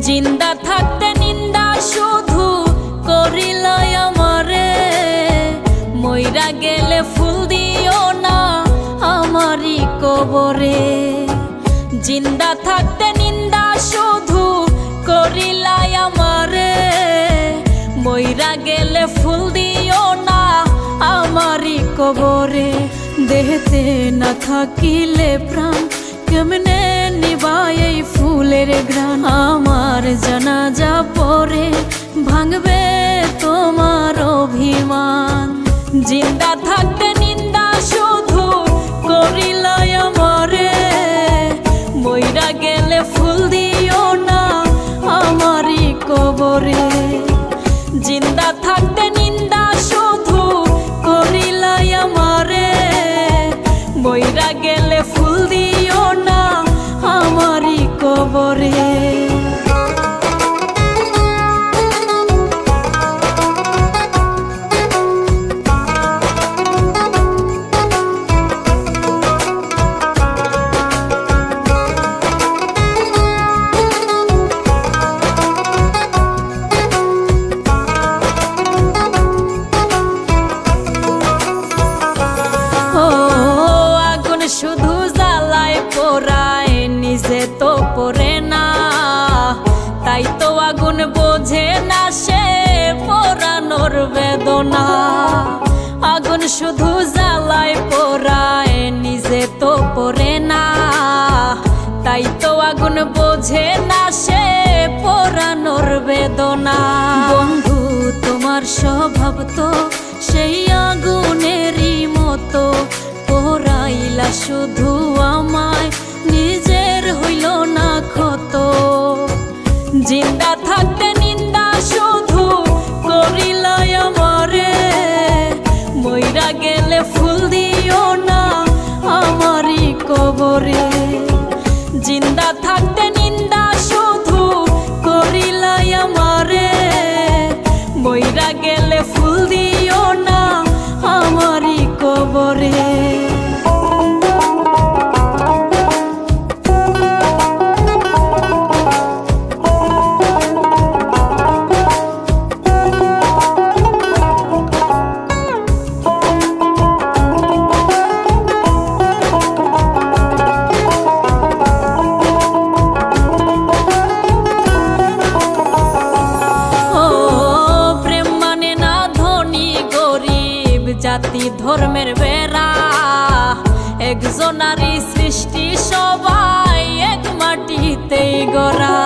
জিন্দা থাকতে নিন্দা শুধু করিল আমারে, মইরা গেলে ফুল দিও না আমারই কবরে। জিন্দা থাকতে নিন্দা শুধু করিল আমারে, মইরা গেলে ফুল দিও না আমারই কবরে। দেহতে না থাকিলে প্রাণ কেমনে নিবাই এই ফুলের ঘ্রাণ। আমার জানাজা পরে ভাঙবে তোমার অভিমান। জিন্দা থাকতে নিন্দা শুধু করিল আমারে, মইরা গেলে ফুল দিও না আমারই কবরে। জিন্দা থাকতে নিন্দা শুধু করিল আমারে, মইরা গেলে ফুল দিও না আমারই কবরে। শুধু জ্বালায় পোড়ায় নিজে তো পড়ে না, তাই তো আগুন বোঝে না সে পোড়ানোর বেদনা। আগুন শুধু জ্বালায় পোড়ায় নিজে তো পড়ে না, তাই তো আগুন বোঝে না সে পোড়ানোর বেদনা। বন্ধু তোমার স্বভাব তো সেই আগুনেরই মতো, পোড়াইলা শুধু আমায় নিজের হইল না ক্ষত। জিন্দা থাকতে নিন্দা শুধু করিল আমারে, মইরা গেলে ফুল দিও না আমারই কবরে। জিন্দা থাকতে নিন্দা শুধু করিল আমারে, মইরা গেলে ফুল দিও না আমারই কবরে। জাতি ধর্মের বেড়া একজনারই সৃষ্টি, সবাই এক মাটিতেই গড়া।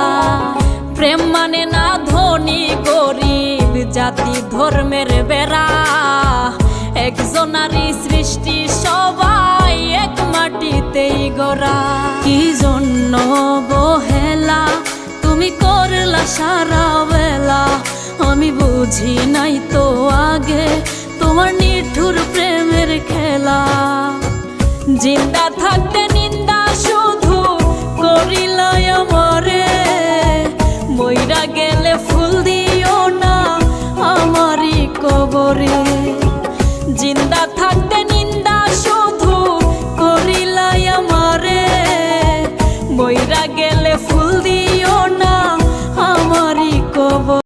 প্রেম মানে না ধনী গরিব, জাতি ধর্মের বেড়া একজনারই সৃষ্টি, সবাই এক মাটিতেই গড়া। কি জন্য বহেলা তুমি করলা সারা বেলা, আমি বুঝি নাই তো আগে তোমার নিঠুর প্রেমের খেলা। জিন্দা থাকতে নিন্দা শুধু করিল আমারে, মইরা গেলে ফুল দিও না আমারই কবরে। জিন্দা থাকতে